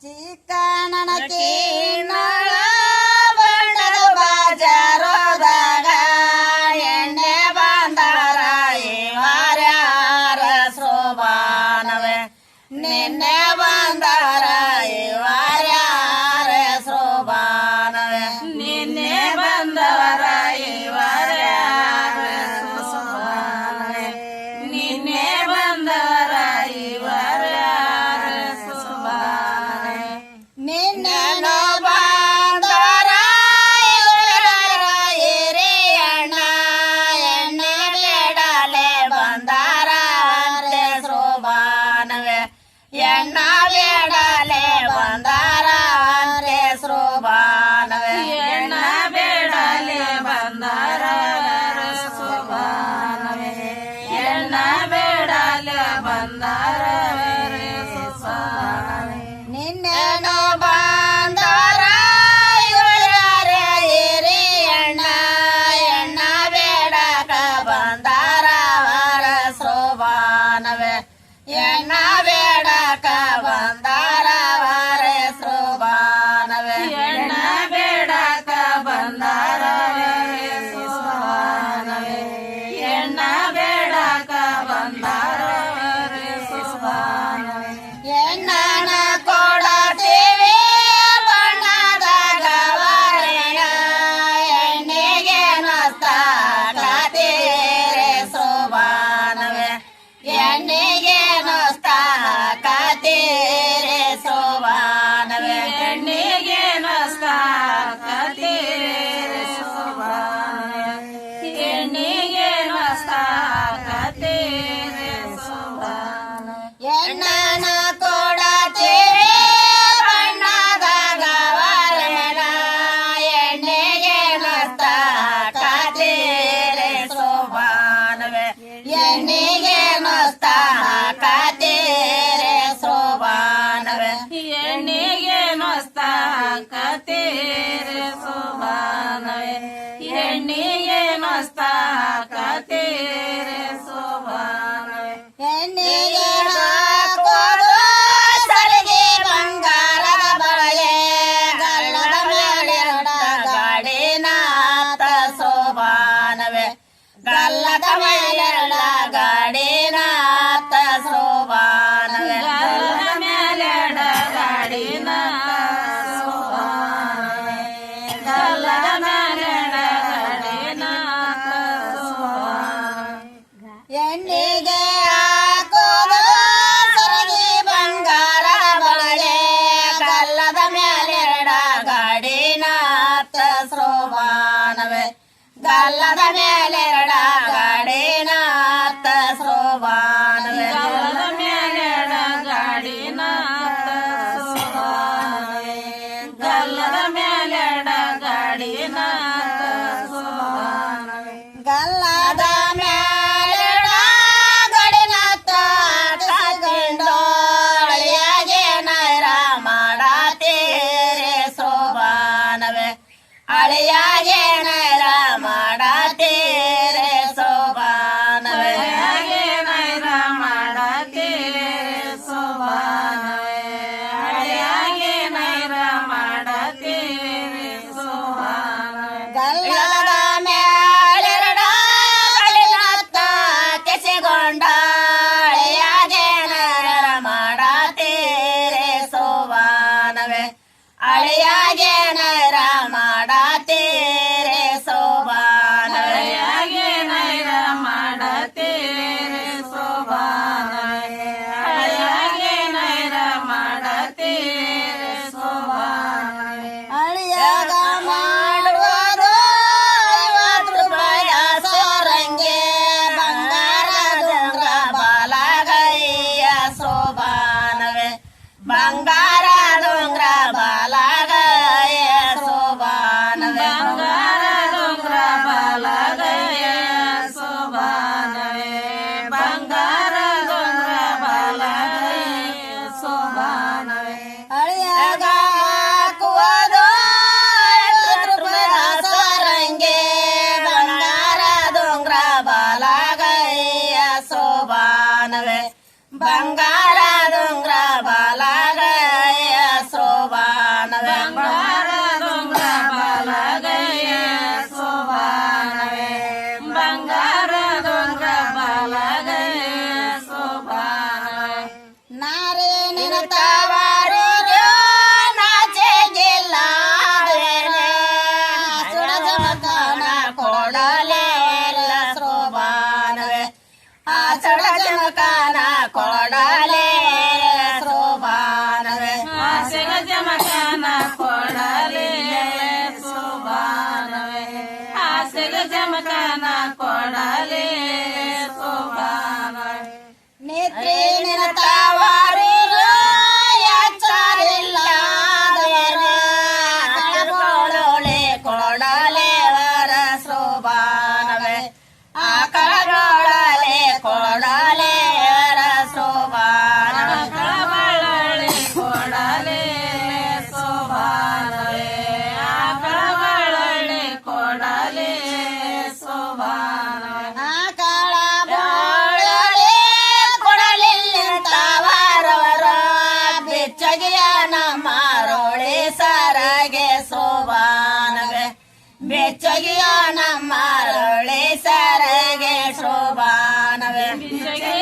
ಚಿಕ್ಕನನಕಿ ನಳ ಬಣ್ಣದ ಬಾಜಾರೋದಾಗ ಎಣ್ಣೆ ಬಂದರ ಇವಾರ್ಯಾರ ಸೋಬಾನವೆ ನಿನ್ನೆ ಬಂದರ ಇವಾರ್ಯಾರ ಸೋಬಾನವೆ ನಿನ್ನೆ ಬಂದವರ ಇವಾರ್ಯಾರ ಸೋಬಾನವೆ ನಿನ್ನೆ ಬಂದವರ ಇವಾರ್ಯಾರ ಸೋಬಾನವೆ ನಿನ್ನೆನೋ ಬಂದರ ಇವರ ಹಿರಿಯಣ್ಣ ಎಣ್ಣೆ ಬೇಡಲೆ ಬಂದರ ಅಂತೆ ಸೋಬಾನವೆ ಎಣ್ಣ ಬೇಡಲೆ ಬಂದರ ಅಂತೆ ಸೋಬಾನವೆ ಎಣ್ಣ ಬೇಡಲೆ ಬಂದರ ಸೋಬಾನವೆ ಎಣ್ಣ ಬೇಡಲೆ ಬಂದರ ಸೋಬಾನವೆ ನಿನ್ನೆನೋ ಬಂದರ ಇವರ ಹಿರಿಯಣ್ಣ ಎಣ್ಣ ಬೇಡಕ ಬಂದರ ಅವರ ಸೋಬಾನವೆ ಎಣ್ಣ ಬೇಡಕ ಬಂದರ ಅವರ ಸೋಬಾನವೆ ಎಣ್ಣ ಬೇಡಕ ಬಂದರ ಸೋಬಾನವೆ ಎಣ್ಣ ಬೇಡಕ ಬಂದರ ಸೋಬಾನವೆ ಎಣ್ಣನ ಕೊಡತೀವಿ ಬಣ್ಣದಾಗ ವರಣ ಎಣ್ಣೆಗೆ ನಸ್ತಾಕತೀರೆ ಸೋಬಾನವೆ ಎಣ್ಣೆಗೆ ನಸ್ತಾಕತೀರೆ ಸೋಬಾನವೆ ಎಣ್ಣೆಗೆ ನಸ್ತಾಕತೀರೆ ಸೋಬಾನವೆ ಎಣ್ಣೆಗೆ ನಸ್ತಾಕತೀರೆ ಸೋಬಾನವೆ ಎಣ್ಣನ ಕೊಡತೀವಿ ಬಣ್ಣದಾಗ ವರಣ ಎಣ್ಣೆಗೆ ನಸ್ತಾಕತೀರೆ ಸೋಬಾನವೆ ಎಣ್ಣೆಗೆ ನಸ್ತಾಕತೀರೆ ಸೋಬಾನವೆ ಎಣ್ಣೆಗೆ ನಸ್ತಾಕತೀರೆ ಸೋಬಾನವೆ ಎಣ್ಣೆಗೆ ನಸ್ತಾಕತೀರೆ ಸೋಬಾನವೆ ಎಣ್ಣೆಗೆ ಹಾಕೋದು ಸರಿಗೆ ಬಂಗಾರದ ಬಳೆ ಗಲ್ಲದ ಮೇಲೆರಡ ಗಾಡಿನಾಥ ಸೋಬಾನವೆ ಗಲ್ಲದ ಮೇಲೆರಡ ಗಾಡಿನಾಥ ಸೋಬಾನವೆ ಗಲ್ಲದ ಮೇಲೆರಡ ಗಾಡಿನಾಥ ಸೋಬಾನವೆ ಗಲ್ಲದ ಮೇಲೆರಡ ಗಾಡಿನಾಥ ಸೋಬಾನವೆ ಎಣ್ಣೆಗೆ ಹಾಕೋದು ಸರಿಗೆ ಬಂಗಾರ ಬಳೆ ಗಲ್ಲದ ಮೇಲೆರಡ ಗಾಡಿನಾಥ ಸೋಬಾನವೆ ಗಲ್ಲದ ಮೇಲೆರಡ ಗಾಡಿನಾಥ ಸೋಬಾನವೆ ಗಲ್ಲದ ಮೇಲೆರಡ ಗಾಡಿನಾಥ ಸೋಬಾನವೆ ಗಲ್ಲದ ಮೇಲೆರಡ ಗಾಡಿನಾಥ ಸೋಬಾನವೆ ಗಲ್ಲದ ಮೇಲೆರಡ ಗಾಡಿನಾಥ ಕಗೊಂಡೋಳಿಯಾಗೆ ನೈರ ಮಾಡತೀರೆ ಸೋಬಾನವೆ ಅಳಿಯಾಗೆ ನೈರ ಮಾಡತೀರೆ ಸೋಬಾನವೆ ಅಳಿಯಾಗೆ ನೈರ ಮಾಡತೀರೆ ಸೋಬಾನವೆ ಅಳಿಯಾಗೆ ನೈರ ಮಾಡತೀರೆ ಸೋಬಾನವೆ ಗಲ್ಲದ ಮೇಲೆರಡ ಗಾಡಿನಾಥ ಕೆಸೆಗೊಂಡ ಅಳಿಯಾಗೆ ನೈರ ಮಾಡತೀರೆ ಸೋಬಾನವೆ ಅಳಿಯಾಗೆ ನೈರ ಮಾಡತೀರೆ ಸೋಬಾನವೆ ಅಳಿಯಾಗೆ ನೈರ ಮಾಡತೀರೆ ಸೋಬಾನವೆ ಅಳಿಯಾಗೆ ನೈರ ಮಾಡತೀರೆ ಸೋಬಾನವೆ ಅಳಿಯಾಗ ಮಾಡುವುದು 50 ರೂಪಾಯ ಸೋರಂಗೆ ಬಂಗಾರದ ಉಂಗ್ರ ಬಾಲಗೈಯ ಸೋಬಾನವೆ ಬಂಗಾರದ ಉಂಗ್ರ ಬಾಲಗೈಯ ಸೋಬಾನವೆ ಬಂಗಾರದ ಉಂಗ್ರ ಬಾಲಗೈಯ ಸೋಬಾನವೆ ಬಂಗಾರದ ಉಂಗ್ರ ಬಾಲಗೈಯ ಸೋಬಾನವೆ ಅಳಿಯಾಗ ಹಾಕುವುದು 50 ರೂಪಾಯ ಸೋರಂಗೆ ಬಂಗಾರದ ಉಂಗ್ರ ಬಾಲಗೈಯ ಸೋಬಾನವೆ ಬಂಗಾರದ ಉಂಗ್ರ ಬಾಲಗೈಯ ಸೋ ಭಿಕ್ಷೆಗೆ